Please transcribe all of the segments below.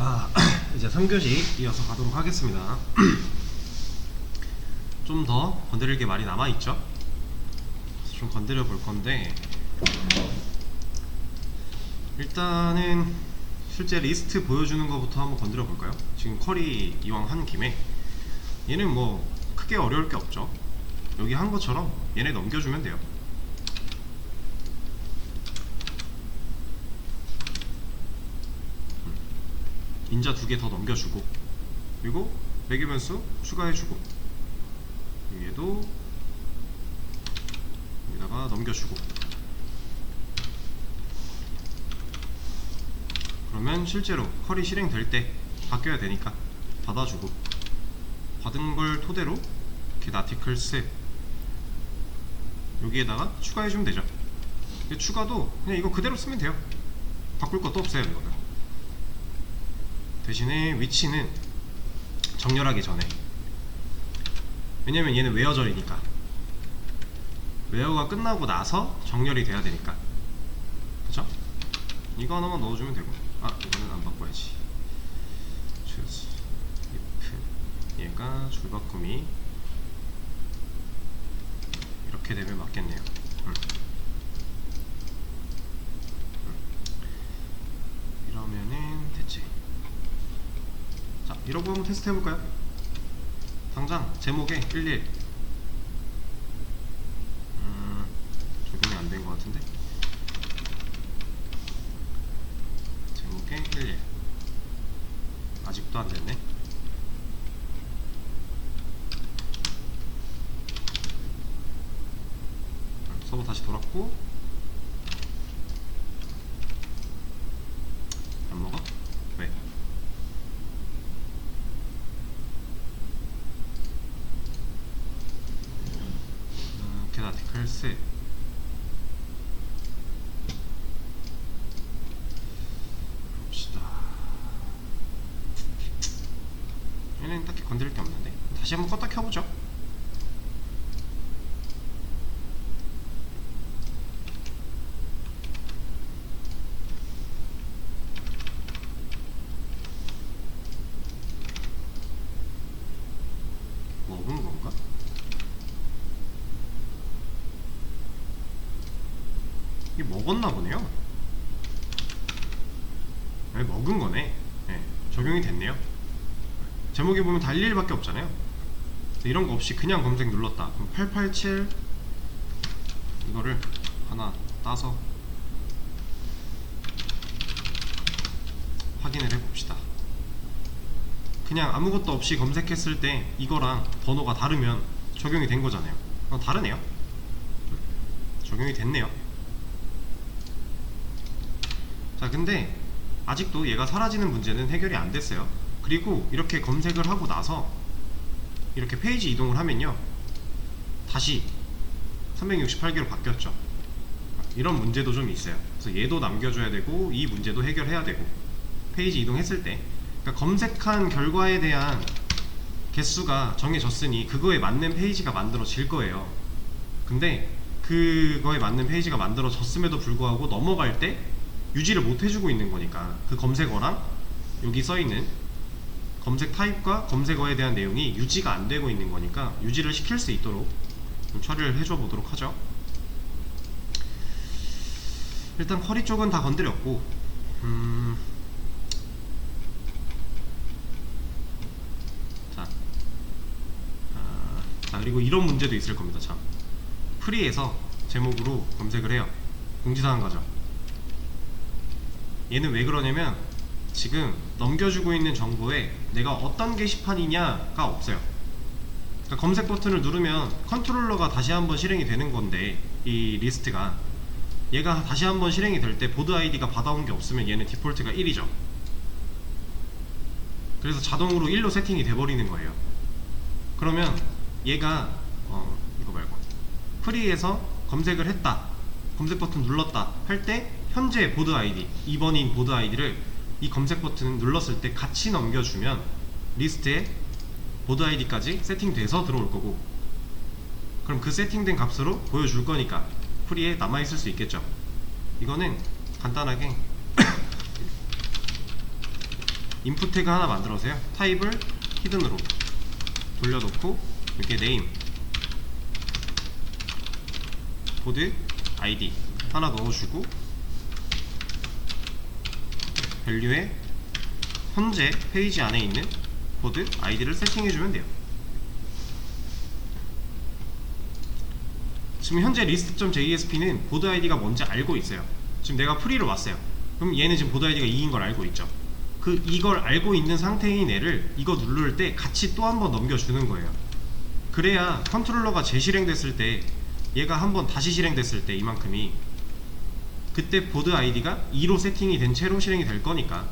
자, 이제 3교시 이어서 가도록 하겠습니다. 좀 더 건드릴 게 많이 남아있죠? 그래서 좀 건드려 볼 건데, 일단은 실제 리스트 보여주는 것부터 한번 건드려 볼까요? 지금 쿼리 이왕 한 김에 얘는 뭐 크게 어려울 게 없죠. 여기 한 것처럼 얘네 넘겨주면 돼요. 인자 2개 더 넘겨주고, 그리고 매개 변수 추가해주고, 위에도 여기다가 넘겨주고, 그러면 실제로 쿼리 실행될 때 바뀌어야 되니까 받아주고, 받은 걸 토대로 get articles 여기에다가 추가해주면 되죠. 추가도 그냥 이거 그대로 쓰면 돼요. 바꿀 것도 없어요. 이거는 대신에 위치는 정렬하기 전에, 왜냐면 얘는 웨어절이니까 웨어가 끝나고 나서 정렬이 돼야 되니까, 그쵸? 이거 하나만 넣어주면 되고, 이거는 안 바꿔야지. choose if 얘가 줄바꿈이 이렇게 되면 맞겠네요. 이러면은 됐지. 자, 이러고 한번 테스트 해볼까요? 당장 제목에 11 적용이 안 된 것 같은데, 제목에 11 아직도 안 됐네. 서버 다시 돌았고, 안 먹어? 왜? get articles 봅시다. 얘는 딱히 건드릴 게 없는데 다시 한번 껐다 켜보죠. 먹은 건가? 이게 먹었나 보네요. 네, 먹은 거네. 네, 적용이 됐네요. 제목에 보면 다 11밖에 없잖아요. 이런 거 없이 그냥 검색 눌렀다. 그럼 887 이거를 하나 따서 확인을 해봅시다. 그냥 아무것도 없이 검색했을 때 이거랑 번호가 다르면 적용이 된 거잖아요. 다르네요. 적용이 됐네요. 자, 근데 아직도 얘가 사라지는 문제는 해결이 안 됐어요. 그리고 이렇게 검색을 하고 나서 이렇게 페이지 이동을 하면요, 다시 368개로 바뀌었죠. 이런 문제도 좀 있어요. 그래서 얘도 남겨줘야 되고 이 문제도 해결해야 되고, 페이지 이동했을 때 그러니까 검색한 결과에 대한 개수가 정해졌으니 그거에 맞는 페이지가 만들어질 거예요. 근데 그거에 맞는 페이지가 만들어졌음에도 불구하고 넘어갈 때 유지를 못 해주고 있는 거니까, 그 검색어랑 여기 써있는 검색 타입과 검색어에 대한 내용이 유지가 안 되고 있는 거니까 유지를 시킬 수 있도록 좀 처리를 해줘 보도록 하죠. 일단 쿼리 쪽은 다 건드렸고, 자, 그리고 이런 문제도 있을 겁니다. 참, 프리에서 제목으로 검색을 해요. 공지사항 가죠. 얘는 왜 그러냐면 지금 넘겨주고 있는 정보에 내가 어떤 게시판이냐가 없어요. 그러니까 검색 버튼을 누르면 컨트롤러가 다시 한번 실행이 되는 건데, 이 리스트가 얘가 다시 한번 실행이 될 때 보드 아이디가 받아온 게 없으면 얘는 디폴트가 1이죠. 그래서 자동으로 1로 세팅이 돼버리는 거예요. 그러면 얘가 이거 말고 프리에서 검색을 했다, 검색 버튼 눌렀다 할 때 현재 보드 아이디, 2번인 보드 아이디를 이 검색 버튼 눌렀을 때 같이 넘겨주면 리스트에 보드 아이디까지 세팅돼서 들어올 거고, 그럼 그 세팅된 값으로 보여줄 거니까 프리에 남아있을 수 있겠죠. 이거는 간단하게 인풋 태그 하나 만들어서요, 타입을 히든으로 돌려놓고 이렇게 네임, 보드 아이디 하나 넣어주고 밸류에 현재 페이지 안에 있는 보드 아이디를 세팅해주면 돼요. 지금 현재 list.jsp는 보드 아이디가 뭔지 알고 있어요. 지금 내가 프리로 왔어요. 그럼 얘는 지금 보드 아이디가 2인 걸 알고 있죠. 이걸 알고 있는 상태인 애를 이거 누를 때 같이 또 한 번 넘겨주는 거예요. 그래야 컨트롤러가 재실행됐을 때, 얘가 한 번 다시 실행됐을 때 이만큼이, 그때 보드 아이디가 2로 세팅이 된 채로 실행이 될 거니까,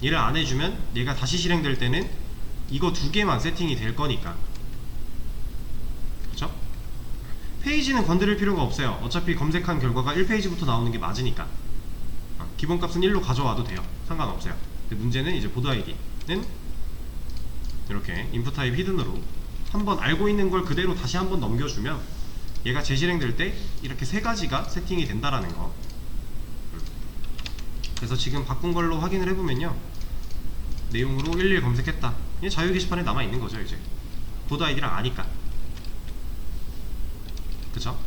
얘를 안 해주면 얘가 다시 실행될 때는 이거 두 개만 세팅이 될 거니까. 그쵸? 페이지는 건드릴 필요가 없어요. 어차피 검색한 결과가 1페이지부터 나오는 게 맞으니까. 기본값은 1로 가져와도 돼요. 상관없어요. 근데 문제는 이제 보드 아이디는 이렇게 인풋 타입 히든으로 한번 알고 있는 걸 그대로 다시 한번 넘겨주면 얘가 재실행될 때 이렇게 세 가지가 세팅이 된다라는 거. 그래서 지금 바꾼 걸로 확인을 해보면요, 내용으로 11 검색했다. 얘 자유 게시판에 남아있는 거죠. 이제 보드 아이디랑 아니까. 그쵸?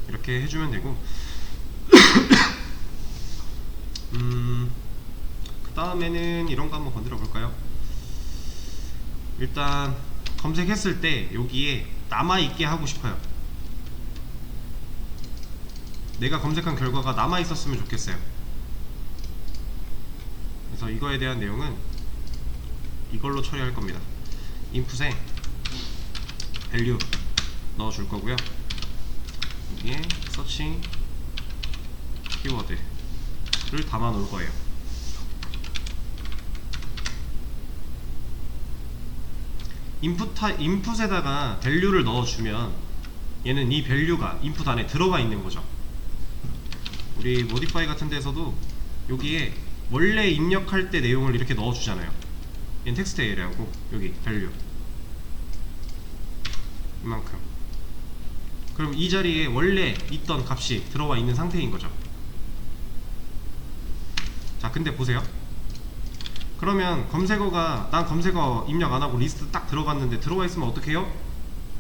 이렇게 해주면 되고 그 다음에는 이런 거 한번 건드려 볼까요? 일단 검색했을 때 여기에 남아있게 하고 싶어요. 내가 검색한 결과가 남아있었으면 좋겠어요. 그래서 이거에 대한 내용은 이걸로 처리할 겁니다. 인풋에 밸류 넣어줄 거고요. 여기에 서치 키워드를 담아 놓을 거예요. 인풋에다가 밸류를 넣어주면 얘는 이 밸류가 인풋 안에 들어가 있는 거죠. 우리 모디파이 같은 데서도 여기에 원래 입력할 때 내용을 이렇게 넣어주잖아요. 얘는 텍스트 에리어고 여기 밸류 이만큼. 그럼 이 자리에 원래 있던 값이 들어와 있는 상태인 거죠. 자, 근데 보세요. 그러면 검색어가, 난 검색어 입력 안하고 리스트 딱 들어갔는데 들어와 있으면 어떡해요?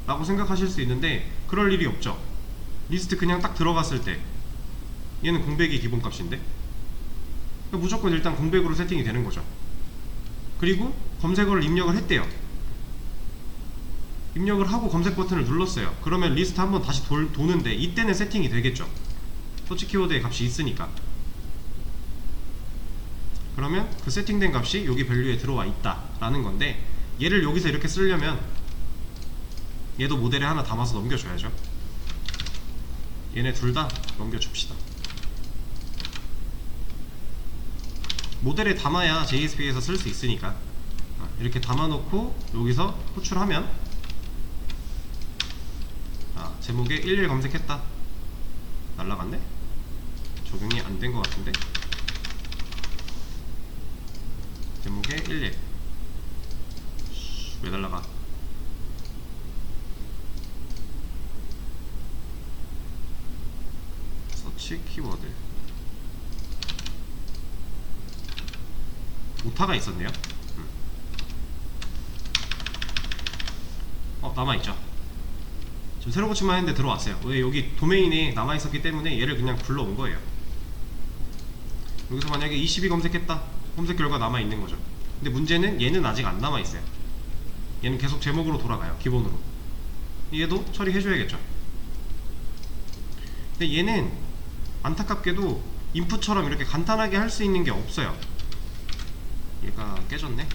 라고 생각하실 수 있는데 그럴 일이 없죠. 리스트 그냥 딱 들어갔을 때 얘는 공백이 기본값인데 무조건 일단 공백으로 세팅이 되는 거죠. 그리고 검색어를 입력을 했대요. 입력을 하고 검색 버튼을 눌렀어요. 그러면 리스트 한번 다시 도는데 이때는 세팅이 되겠죠. 서치 키워드의 값이 있으니까. 그러면 그 세팅된 값이 여기 밸류에 들어와 있다 라는 건데, 얘를 여기서 이렇게 쓰려면 얘도 모델에 하나 담아서 넘겨줘야죠. 얘네 둘 다 넘겨줍시다. 모델에 담아야 JSP에서 쓸 수 있으니까 이렇게 담아놓고 여기서 호출하면, 제목에 11 검색했다. 날라갔네? 적용이 안 된 것 같은데? 제목에 11 왜 날라가? 서치 키워드 오타가 있었네요. 남아있죠. 지금 새로 고침만 했는데 들어왔어요. 왜? 여기 도메인에 남아있었기 때문에 얘를 그냥 불러온 거예요. 여기서 만약에 22 검색했다. 검색 결과 남아있는 거죠. 근데 문제는 얘는 아직 안 남아있어요. 얘는 계속 제목으로 돌아가요. 기본으로. 얘도 처리해줘야겠죠. 근데 얘는 안타깝게도 인풋처럼 이렇게 간단하게 할 수 있는 게 없어요. 얘가 깨졌네.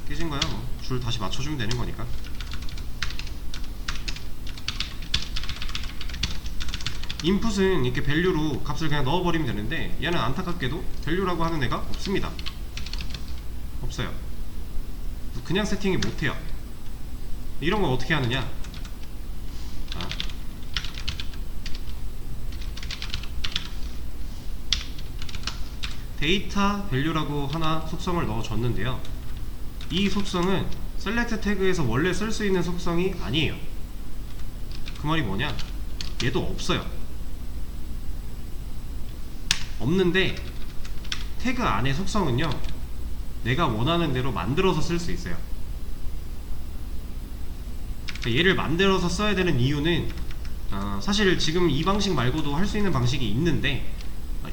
깨진 거야 뭐. 줄 다시 맞춰주면 되는 거니까. 인풋은 이렇게 밸류로 값을 그냥 넣어버리면 되는데 얘는 안타깝게도 밸류라고 하는 애가 없습니다. 없어요. 그냥 세팅이 못해요. 이런 걸 어떻게 하느냐. 데이터 밸류라고 하나 속성을 넣어줬는데요. 이 속성은 셀렉트 태그에서 원래 쓸 수 있는 속성이 아니에요. 그 말이 뭐냐? 얘도 없어요. 없는데 태그 안의 속성은요 내가 원하는 대로 만들어서 쓸 수 있어요. 얘를 만들어서 써야 되는 이유는 사실 지금 이 방식 말고도 할 수 있는 방식이 있는데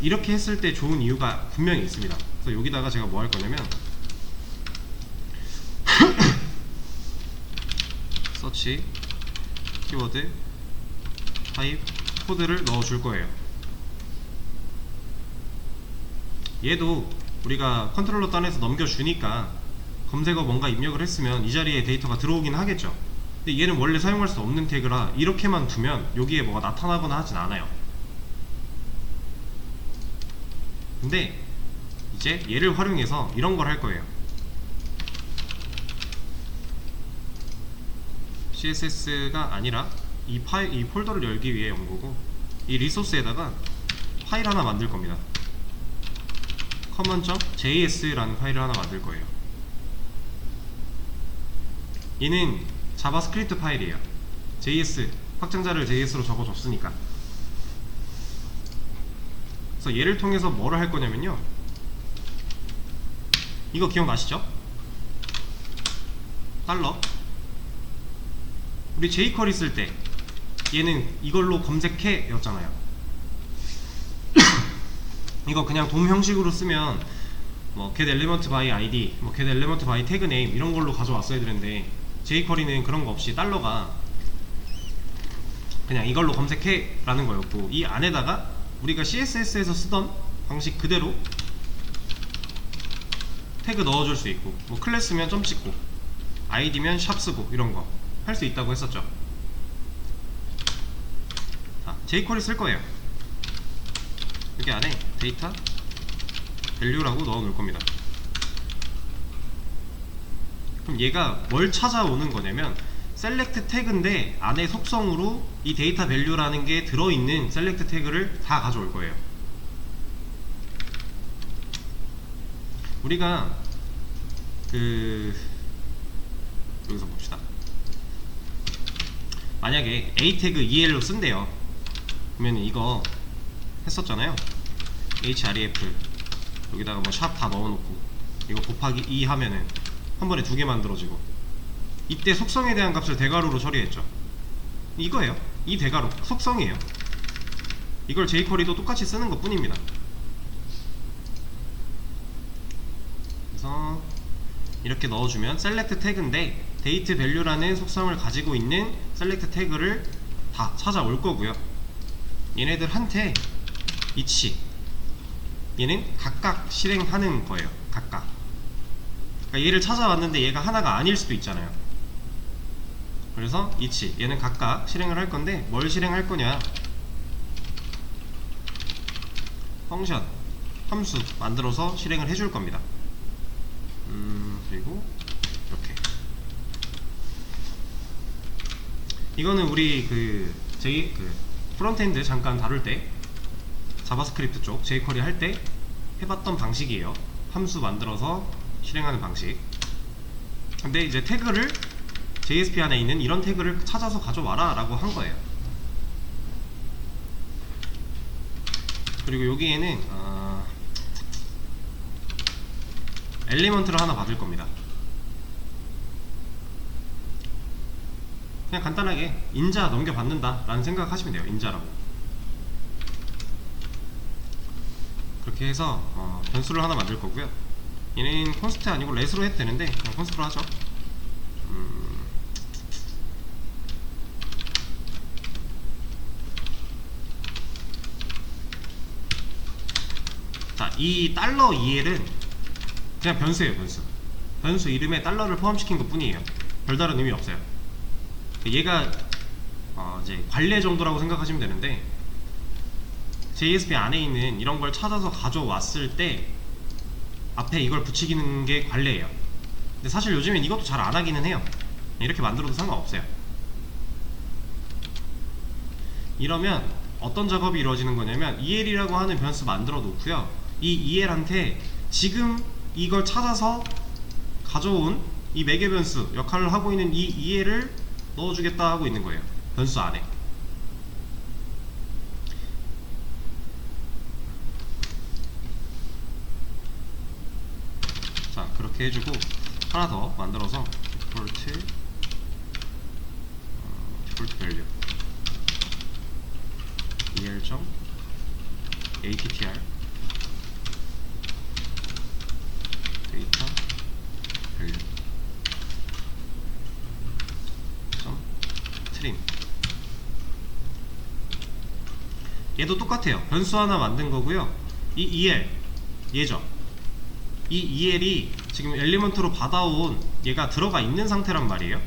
이렇게 했을 때 좋은 이유가 분명히 있습니다. 그래서 여기다가 제가 뭐 할 거냐면 서치 키워드 타입 코드를 넣어 줄 거예요. 얘도 우리가 컨트롤러 단에서 넘겨주니까 검색어 뭔가 입력을 했으면 이 자리에 데이터가 들어오긴 하겠죠. 근데 얘는 원래 사용할 수 없는 태그라 이렇게만 두면 여기에 뭐가 나타나거나 하진 않아요. 근데 이제 얘를 활용해서 이런 걸 할 거예요. CSS가 아니라 이 폴더를 열기 위해 연 거고, 이 리소스에다가 파일 하나 만들 겁니다. common.js라는 파일을 하나 만들 거예요. 얘는 자바스크립트 파일이에요. JS 확장자를 JS로 적어줬으니까. 그래서 얘를 통해서 뭐를 할 거냐면요, 이거 기억나시죠? 달러 우리 jQuery 쓸 때 얘는 이걸로 검색해 였잖아요. 이거 그냥 돔 형식으로 쓰면 뭐 get element by id, 뭐 get element by tag name 이런 걸로 가져왔어야 되는데 jQuery는 그런 거 없이 달러가 그냥 이걸로 검색해 라는 거였고, 이 안에다가 우리가 CSS에서 쓰던 방식 그대로 태그 넣어줄 수 있고, 뭐 클래스면 점 찍고 id면 샵 쓰고 이런 거 할 수 있다고 했었죠. 자, jQuery 쓸 거예요. 여기 안에 데이터 value라고 넣어 놓을 겁니다. 그럼 얘가 뭘 찾아오는 거냐면 select 태그인데 안에 속성으로 이 데이터 value라는 게 들어있는 select 태그를 다 가져올 거예요. 우리가 여기서 봅시다. 만약에 a 태그 el로 쓴대요. 그러면 이거 했었잖아요. href 여기다가 뭐 샵 다 넣어놓고 이거 곱하기 2 하면은 한 번에 2개 만들어지고, 이때 속성에 대한 값을 대괄호로 처리했죠. 이거예요. 이 대괄호 속성이에요. 이걸 jQuery도 똑같이 쓰는 것 뿐입니다. 그래서 이렇게 넣어주면 select 태그인데 date value라는 속성을 가지고 있는 select 태그를 다 찾아올 거고요. 얘네들한테 each 얘는 각각 실행하는 거예요. 각각. 그러니까 얘를 찾아왔는데 얘가 하나가 아닐 수도 있잖아요. 그래서 each 얘는 각각 실행을 할 건데 뭘 실행할 거냐, 펑션 함수 만들어서 실행을 해줄 겁니다. 그리고 이렇게 이거는 우리 프론트엔드 잠깐 다룰 때 자바스크립트 쪽 jQuery 할 때 해봤던 방식이에요. 함수 만들어서 실행하는 방식. 근데 이제 태그를 JSP 안에 있는 이런 태그를 찾아서 가져와라 라고 한 거예요. 그리고 여기에는 엘리먼트를 하나 받을 겁니다. 그냥 간단하게 인자 넘겨받는다 라는 생각하시면 돼요. 인자라고. 그렇게 해서 변수를 하나 만들 거고요. 얘는 콘스트 아니고 렛으로 해도 되는데 그냥 콘스트로 하죠. 자, 이 $EL은 그냥 변수예요. 변수 이름에 달러를 포함시킨 것 뿐이에요. 별다른 의미 없어요. 얘가 이제 관례 정도라고 생각하시면 되는데, JSP 안에 있는 이런 걸 찾아서 가져왔을 때 앞에 이걸 붙이기는 게 관례예요. 근데 사실 요즘엔 이것도 잘 안 하기는 해요. 이렇게 만들어도 상관없어요. 이러면 어떤 작업이 이루어지는 거냐면 el이라고 하는 변수 만들어 놓고요, 이 el한테 지금 이걸 찾아서 가져온 이 매개 변수 역할을 하고 있는 이 el을 넣어주겠다 하고 있는 거예요. 변수 안에. 이렇게 해주고 하나 더 만들어서 디폴트 밸류 el.attr 데이터 밸류 트림. 얘도 똑같아요. 변수 하나 만든 거고요. 이 EL 얘죠. 이 EL이 지금 엘리먼트로 받아온 얘가 들어가 있는 상태란 말이에요.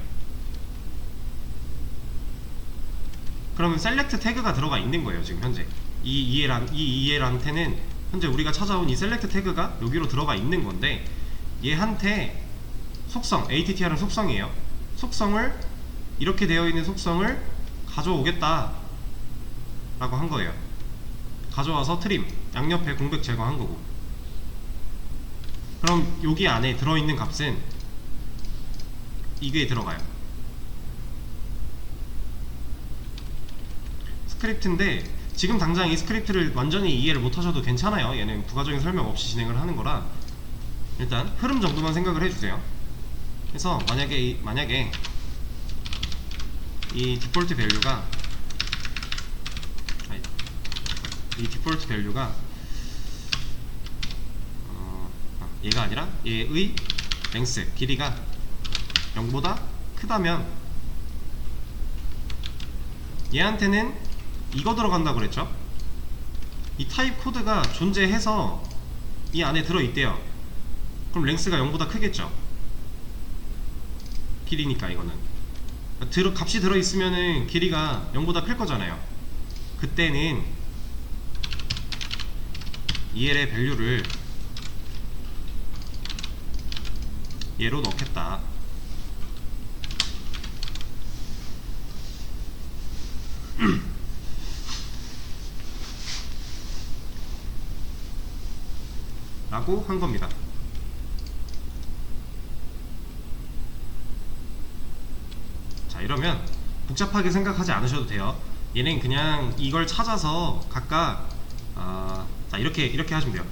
그러면 셀렉트 태그가 들어가 있는 거예요. 지금 현재 이 EL한테는 현재 우리가 찾아온 이 셀렉트 태그가 여기로 들어가 있는 건데, 얘한테 속성, ATTR은 속성이에요. 속성을 이렇게 되어 있는 속성을 가져오겠다 라고 한 거예요. 가져와서 트림, 양옆에 공백 제거한 거고. 그럼 여기 안에 들어있는 값은 이게 들어가요. 스크립트인데 지금 당장 이 스크립트를 완전히 이해를 못하셔도 괜찮아요. 얘는 부가적인 설명 없이 진행을 하는 거라 일단 흐름 정도만 생각을 해주세요. 그래서 만약에 이 디폴트 밸류가 얘가 아니라 얘의 랭스, 길이가 0보다 크다면 얘한테는 이거 들어간다고 그랬죠? 이 타입 코드가 존재해서 이 안에 들어있대요. 그럼 랭스가 0보다 크겠죠? 길이니까 이거는 값이 들어있으면은 길이가 0보다 클 거잖아요. 그때는 EL의 밸류를 얘로 넣겠다. 라고 한 겁니다. 자, 이러면 복잡하게 생각하지 않으셔도 돼요. 얘는 그냥 이걸 찾아서 각각 자, 이렇게 하시면 돼요.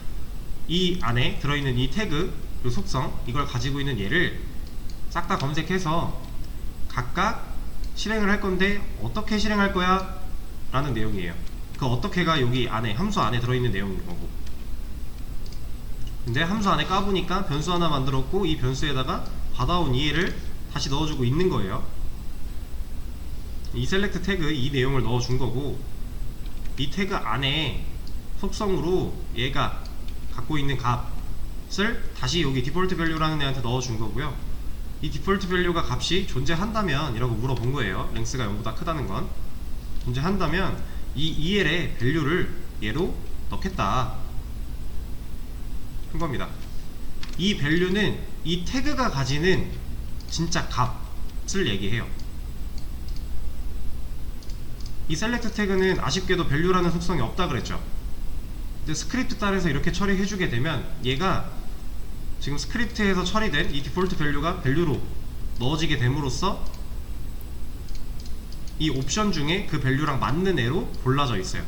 이 안에 들어있는 이 태그, 요 속성, 이걸 가지고 있는 얘를 싹 다 검색해서 각각 실행을 할 건데 어떻게 실행할 거야? 라는 내용이에요. 그 어떻게가 여기 안에 함수 안에 들어있는 내용인 거고. 근데 함수 안에 까보니까 변수 하나 만들었고 이 변수에다가 받아온 이해를 다시 넣어주고 있는 거예요. 이 셀렉트 태그 이 내용을 넣어준 거고, 이 태그 안에 속성으로 얘가 갖고 있는 값을 다시 여기 디폴트 밸류라는 애한테 넣어준 거고요. 이 디폴트 밸류가 값이 존재한다면 이라고 물어본 거예요. 랭스가 0보다 크다는 건 존재한다면 이 EL의 밸류를 얘로 넣겠다 한 겁니다. 이 밸류는 이 태그가 가지는 진짜 값을 얘기해요. 이 셀렉트 태그는 아쉽게도 밸류라는 속성이 없다 그랬죠. 근데 스크립트 따라서 이렇게 처리해주게 되면 얘가 지금 스크립트에서 처리된 이 디폴트 밸류가 밸류로 넣어지게 됨으로써 이 옵션 중에 그 밸류랑 맞는 애로 골라져 있어요.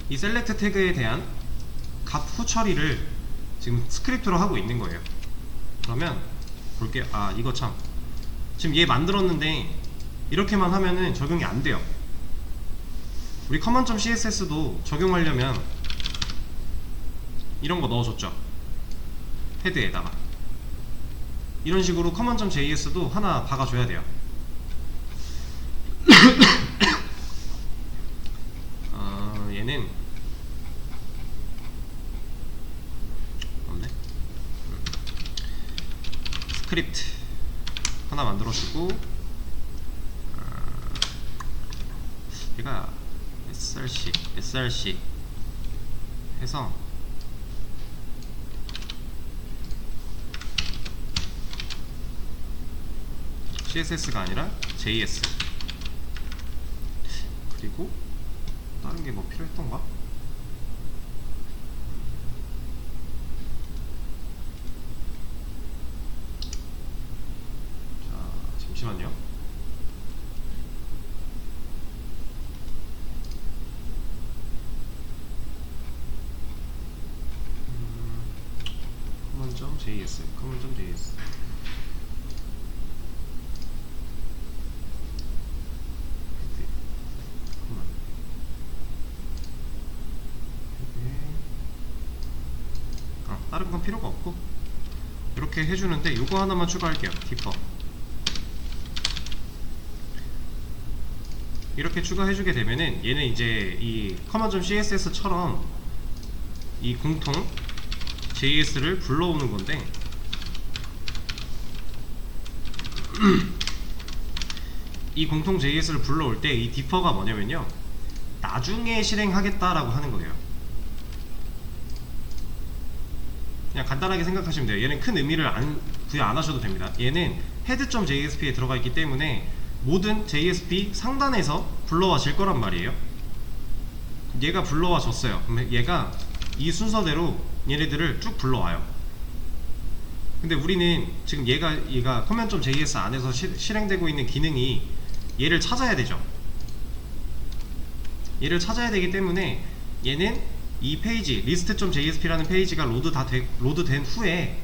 이 셀렉트 태그에 대한 값 후 처리를 지금 스크립트로 하고 있는 거예요. 그러면 볼게요. 이거 참, 지금 얘 만들었는데 이렇게만 하면은 적용이 안 돼요. 우리 common.css도 적용하려면 이런 거 넣어줬죠. 헤드에다가 이런 식으로 common.js도 하나 박아줘야 돼요. 얘는 없네. 스크립트 하나 만들어주고, 얘가 src 해서 CSS가 아니라 JS, 그리고 다른 게 뭐 필요했던가? 자, 잠시만요. common.js common.js 다른 건 필요가 없고 이렇게 해주는데 요거 하나만 추가할게요. 디퍼 이렇게 추가해주게 되면은 얘는 이제 이 common.css처럼 이 공통 JS를 불러오는 건데 이 공통 JS를 불러올 때 이 디퍼가 뭐냐면요, 나중에 실행하겠다라고 하는 거예요. 그냥 간단하게 생각하시면 돼요. 얘는 큰 의미를 부여 안 하셔도 됩니다. 얘는 head.jsp에 들어가 있기 때문에 모든 JSP 상단에서 불러와 질 거란 말이에요. 얘가 불러와 줬어요. 그럼 얘가 이 순서대로 얘네들을 쭉 불러와요. 근데 우리는 지금 얘가 common.js 안에서 실행되고 있는 기능이 얘를 찾아야 되죠. 얘를 찾아야 되기 때문에 얘는 이 페이지 list.jsp라는 페이지가 로드된 후에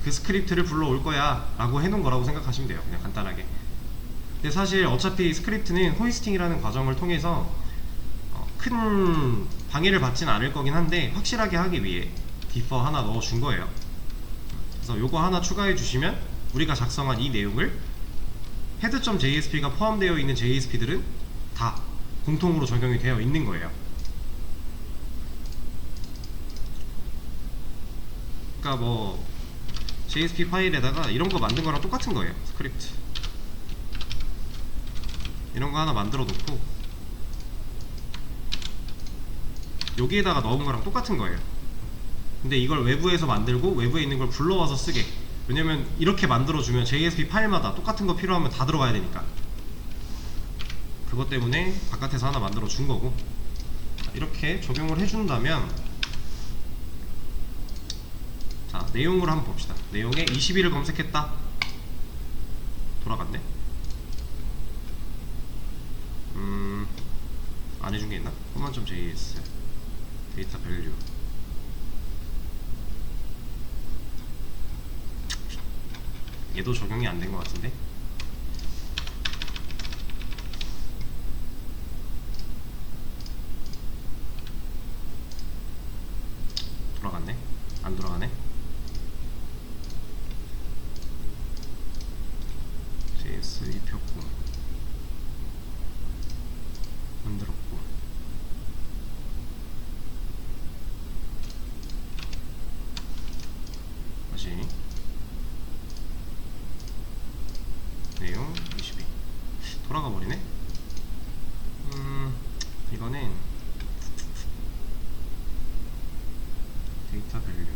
그 스크립트를 불러올 거야 라고 해놓은 거라고 생각하시면 돼요. 그냥 간단하게. 근데 사실 어차피 스크립트는 호이스팅이라는 과정을 통해서 큰 방해를 받진 않을 거긴 한데 확실하게 하기 위해 디퍼 하나 넣어준 거예요. 그래서 요거 하나 추가해 주시면 우리가 작성한 이 내용을 head.jsp가 포함되어 있는 JSP들은 다 공통으로 적용이 되어 있는 거예요. 그러니까 뭐 JSP 파일에다가 이런 거 만든 거랑 똑같은 거예요. 스크립트 이런 거 하나 만들어 놓고 여기에다가 넣은 거랑 똑같은 거예요. 근데 이걸 외부에서 만들고 외부에 있는 걸 불러와서 쓰게. 왜냐면 이렇게 만들어주면 JSP 파일마다 똑같은 거 필요하면 다 들어가야 되니까. 그것 때문에 바깥에서 하나 만들어 준 거고, 이렇게 적용을 해준다면, 자 내용으로 한번 봅시다. 내용에 20일을 검색했다. 돌아갔네. 안 해준 게 있나? common.js 데이터 밸류 얘도 적용이 안 된 것 같은데. 돌아갔네. 안 돌아가네. JS 입혔고 만들었고 다시 내용 22 돌아가 버리네. 이거는 데이터 밸류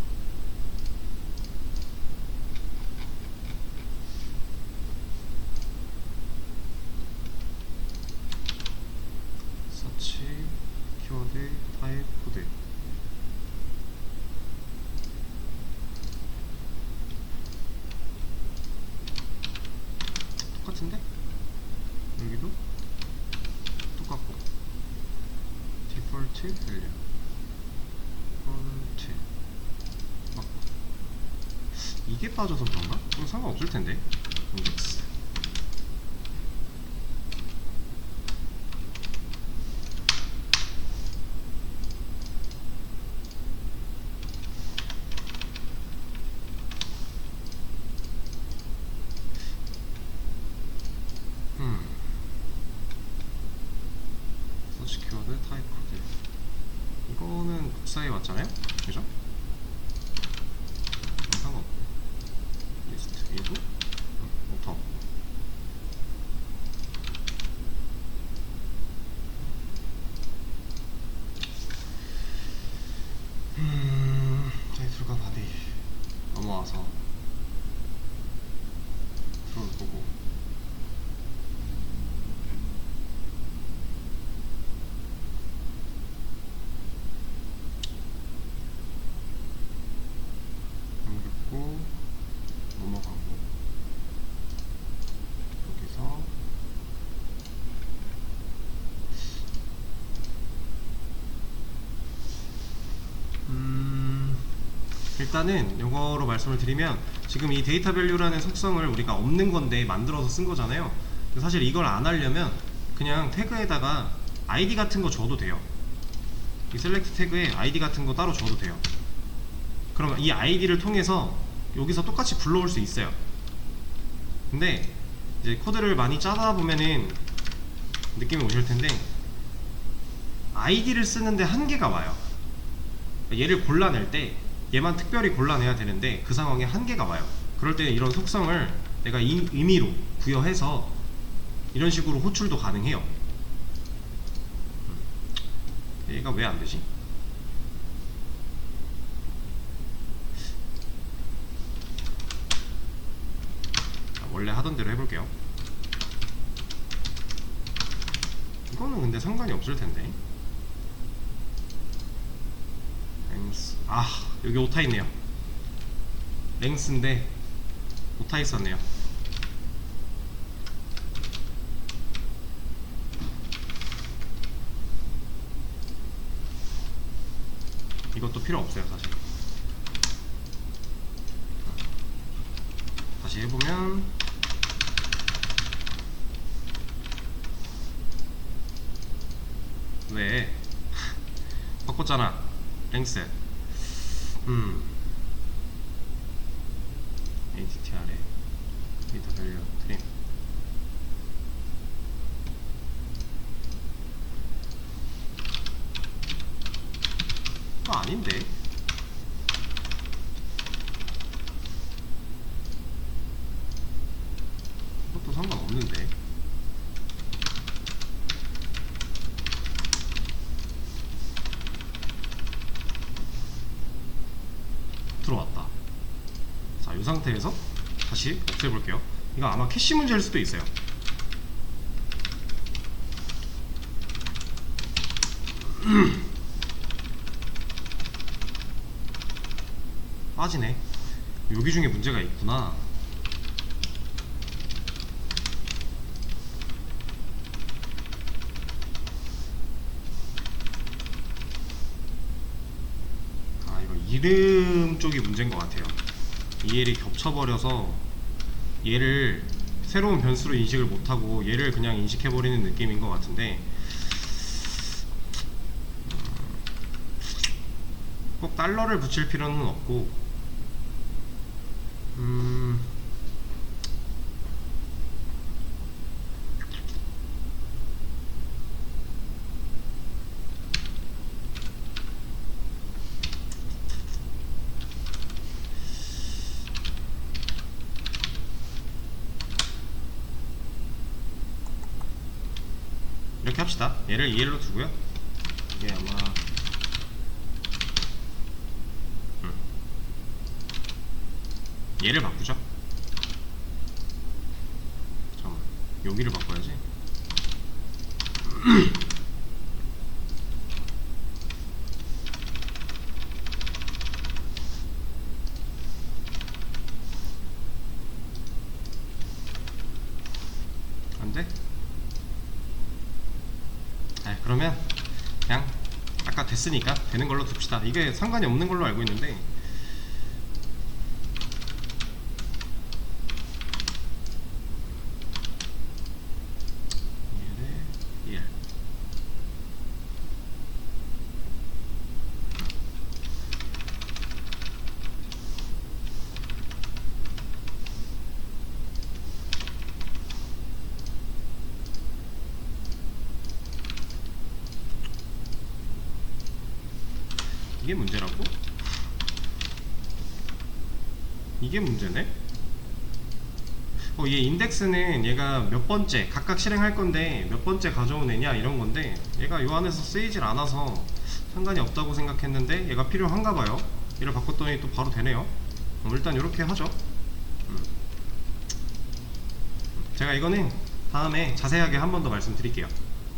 서치 키워드 타입 코드 똑같은데? 여기도 똑같고 디폴트 밸류 디폴트 막 이게 빠져서 그런가? 좀 상관없을 텐데. 인덱스 서치 키워드 타입 코드 이거는 복사해 왔잖아요? 그죠? 상관없고 리스트 얘도 오터 타이틀과 바디 넘어와서 들어올 거고 일단은 이거로 말씀을 드리면, 지금 이 데이터 밸류라는 속성을 우리가 없는 건데 만들어서 쓴 거잖아요. 사실 이걸 안 하려면 그냥 태그에다가 아이디 같은 거 줘도 돼요. 이 셀렉트 태그에 아이디 같은 거 따로 줘도 돼요. 그러면 이 아이디를 통해서 여기서 똑같이 불러올 수 있어요. 근데 이제 코드를 많이 짜다 보면은 느낌이 오실 텐데, 아이디를 쓰는데 한계가 와요. 얘를 골라낼 때 얘만 특별히 골라내야 되는데 그 상황에 한계가 와요. 그럴 때는 이런 속성을 내가 임의로 부여해서 이런 식으로 호출도 가능해요. 얘가 왜 안 되지? 원래 하던 대로 해볼게요. 이거는 근데 상관이 없을 텐데. 랭스, 아 여기 오타 있네요. 랭스인데 오타 있었네요. 이것도 필요 없어요 사실. 다시 해보면 왜 바꿨잖아. 랭스 ATTR에 데이터 밸류 트림. 그거 아닌데. 그것도 상관없는데. 들어왔다. 자, 이 상태에서 다시 없애볼게요. 이거 아마 캐시 문제일 수도 있어요. 빠지네. 여기 중에 문제가 있구나. 아, 이거 이름 쪽이 문제인 것 같아요. EL이 겹쳐버려서 얘를 새로운 변수로 인식을 못하고 얘를 그냥 인식해버리는 느낌인 것 같은데, 꼭 달러를 붙일 필요는 없고, 이렇게 합시다. 얘를 EL로 두고요. 이게 아마 얘를 바꾸죠. 잠깐만, 여기를 바꿔야지. 안돼? 아, 그러면 그냥 아까 됐으니까 되는 걸로 둡시다. 이게 상관이 없는 걸로 알고 있는데, 이게 문제라고? 이게 문제네? 얘 인덱스는 얘가 몇 번째 각각 실행할 건데 몇 번째 가져온 애냐 이런 건데, 얘가 요 안에서 쓰이질 않아서 상관이 없다고 생각했는데 얘가 필요한가 봐요. 얘를 바꿨더니 또 바로 되네요. 일단 이렇게 하죠. 제가 이거는 다음에 자세하게 한 번 더 말씀드릴게요.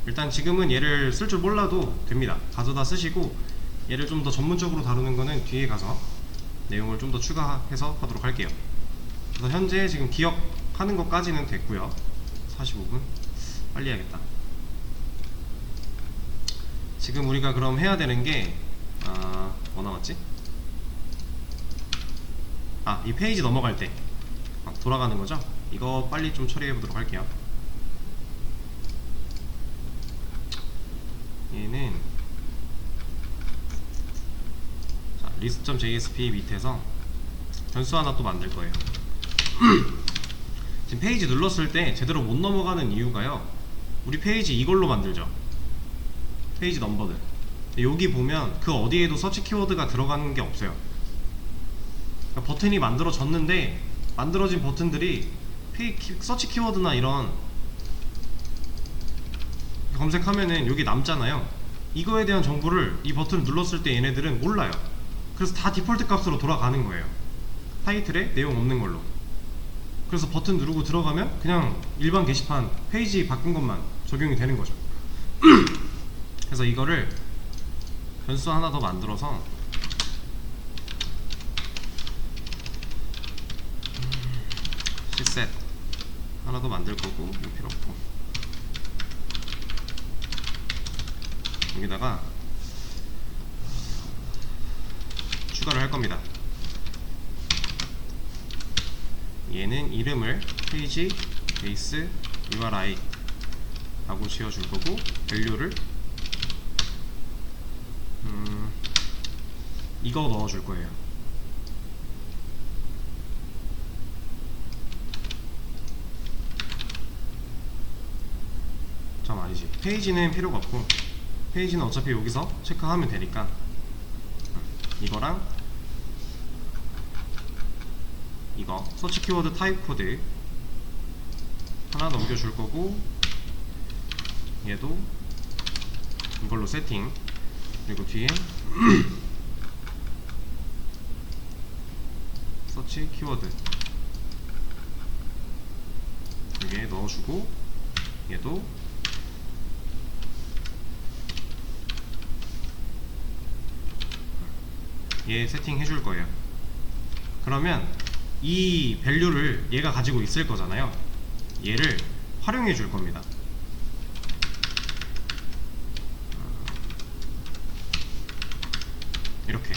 일단 지금은 얘를 쓸 줄 몰라도 됩니다. 가져다 쓰시고, 얘를 좀 더 전문적으로 다루는 거는 뒤에 가서 내용을 좀 더 추가해서 하도록 할게요. 그래서 현재 지금 기억하는 것까지는 됐고요. 45분 빨리 해야겠다. 지금 우리가 그럼 해야 되는 게 뭐 남았지? 이 페이지 넘어갈 때 돌아가는 거죠. 이거 빨리 좀 처리해 보도록 할게요. 얘는 자, list.jsp 밑에서 변수 하나 또 만들 거예요. 지금 페이지 눌렀을 때 제대로 못 넘어가는 이유가요, 우리 페이지 이걸로 만들죠. 페이지 넘버들. 여기 보면 그 어디에도 서치 키워드가 들어가는 게 없어요. 그러니까 버튼이 만들어졌는데 만들어진 버튼들이 서치 키워드나 이런 검색하면은 여기 남잖아요. 이거에 대한 정보를 이 버튼을 눌렀을 때 얘네들은 몰라요. 그래서 다 디폴트 값으로 돌아가는 거예요. 타이틀에 내용 없는 걸로. 그래서 버튼 누르고 들어가면 그냥 일반 게시판 페이지 바꾼 것만 적용이 되는 거죠. 그래서 이거를 변수 하나 더 만들어서 set 하나 더 만들 거고, 이거 필요 없고 여기다가 추가를 할 겁니다. 얘는 이름을 페이지 베이스 URI 라고 지어줄 거고, 밸류를 이거 넣어줄 거예요. 잠깐 아니지, 페이지는 필요가 없고, 페이지는 어차피 여기서 체크하면 되니까 이거랑 이거 서치 키워드 타입 코드 하나 넘겨줄 거고, 얘도 이걸로 세팅, 그리고 뒤에 서치 키워드 여기에 넣어주고, 얘도 얘 세팅 해줄 거예요. 그러면 이 밸류를 얘가 가지고 있을 거잖아요. 얘를 활용해 줄 겁니다. 이렇게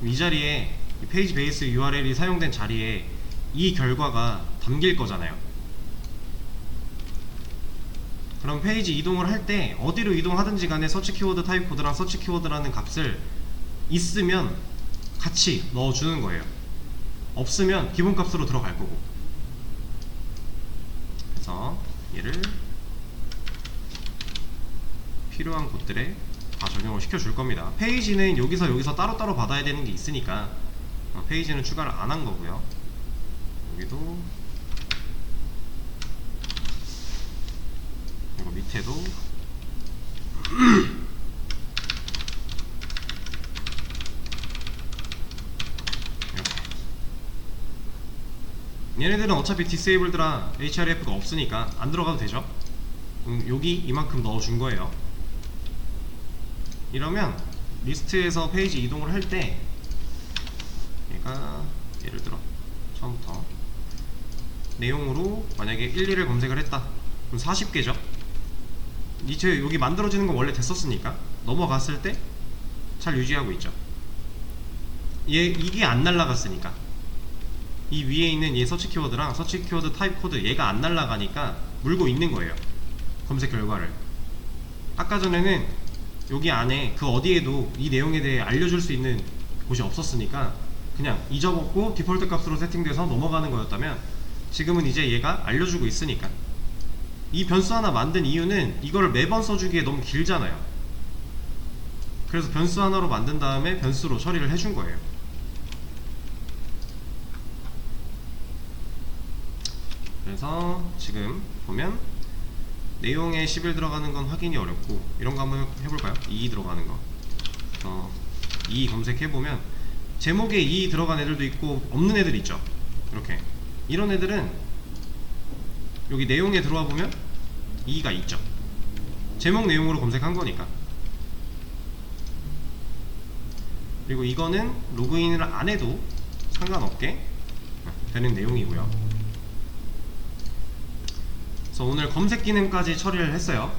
이 자리에 이 페이지 베이스 URL이 사용된 자리에 이 결과가 담길 거잖아요. 그럼 페이지 이동을 할 때 어디로 이동하든지 간에 서치 키워드 타입 코드랑 서치 키워드라는 값을 있으면 같이 넣어주는 거예요. 없으면 기본값으로 들어갈 거고. 그래서 얘를 필요한 곳들에 다 적용을 시켜줄 겁니다. 페이지는 여기서 따로따로 받아야 되는 게 있으니까 페이지는 추가를 안 한 거고요. 여기도 이거 밑에도 얘네들은 어차피 disabled라 href가 없으니까 안 들어가도 되죠. 여기 이만큼 넣어준 거예요. 이러면 리스트에서 페이지 이동을 할 때 얘가 예를 들어 처음부터 내용으로 만약에 1, 2를 검색을 했다, 그럼 40개죠. 이제 여기 만들어지는 건 원래 됐었으니까 넘어갔을 때 잘 유지하고 있죠. 이게 안 날라갔으니까, 이 위에 있는 얘 서치 키워드랑 서치 키워드 타입 코드 얘가 안 날라가니까 물고 있는 거예요, 검색 결과를. 아까 전에는 여기 안에 그 어디에도 이 내용에 대해 알려줄 수 있는 곳이 없었으니까 그냥 잊어먹고 디폴트 값으로 세팅돼서 넘어가는 거였다면, 지금은 이제 얘가 알려주고 있으니까. 이 변수 하나 만든 이유는 이거를 매번 써주기에 너무 길잖아요. 그래서 변수 하나로 만든 다음에 변수로 처리를 해준 거예요. 그래서 지금 보면 내용에 11 들어가는 건 확인이 어렵고, 이런 거 한번 해볼까요? 2 들어가는 거. 2 검색해보면 제목에 2 들어간 애들도 있고 없는 애들 있죠. 이렇게 이런 애들은 여기 내용에 들어와 보면 2가 있죠. 제목 내용으로 검색한 거니까. 그리고 이거는 로그인을 안 해도 상관없게 되는 내용이고요. 그래서 오늘 검색 기능까지 처리를 했어요.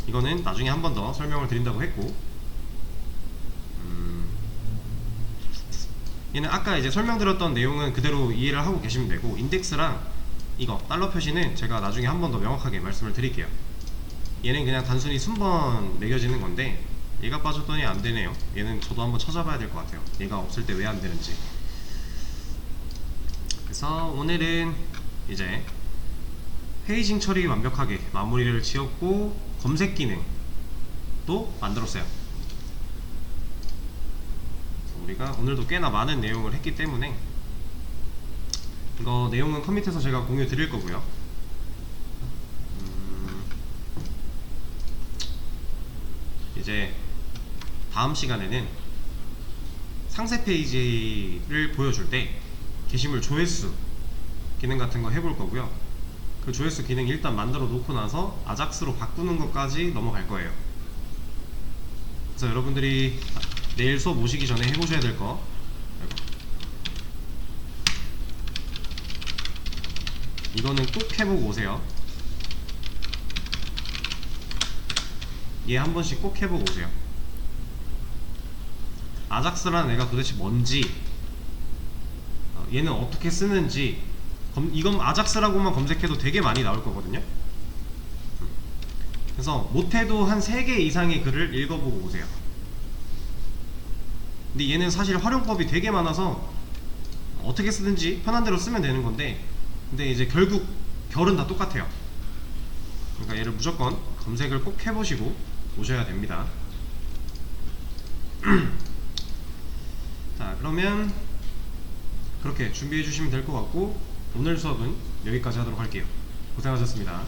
이거는 나중에 한 번 더 설명을 드린다고 했고, 얘는 아까 이제 설명드렸던 내용은 그대로 이해를 하고 계시면 되고, 인덱스랑 이거 달러 표시는 제가 나중에 한 번 더 명확하게 말씀을 드릴게요. 얘는 그냥 단순히 순번 매겨지는 건데, 얘가 빠졌더니 안 되네요. 얘는 저도 한번 찾아봐야 될 것 같아요. 얘가 없을 때 왜 안 되는지. 그래서 오늘은 이제 페이징 처리 완벽하게 마무리를 지었고, 검색 기능도 만들었어요. 우리가 오늘도 꽤나 많은 내용을 했기 때문에 이거 내용은 커밋해서 제가 공유 드릴 거고요. 이제 다음 시간에는 상세 페이지를 보여줄 때 게시물 조회수 기능 같은 거 해볼 거고요. 그 조회수 기능 일단 만들어 놓고 나서 아작스로 바꾸는 것까지 넘어갈 거예요. 그래서 여러분들이 내일 수업 오시기 전에 해보셔야 될 거, 이거는 꼭 해보고 오세요. 얘 한 번씩 꼭 해보고 오세요. 아작스라는 애가 도대체 뭔지, 얘는 어떻게 쓰는지, 이건 아작스라고만 검색해도 되게 많이 나올 거거든요. 그래서 못해도 한 3개 이상의 글을 읽어보고 오세요. 근데 얘는 사실 활용법이 되게 많아서 어떻게 쓰든지 편한 대로 쓰면 되는 건데, 근데 이제 결국 결은 다 똑같아요. 그러니까 얘를 무조건 검색을 꼭 해보시고 오셔야 됩니다. 자, 그러면 그렇게 준비해 주시면 될 것 같고, 오늘 수업은 여기까지 하도록 할게요. 고생하셨습니다.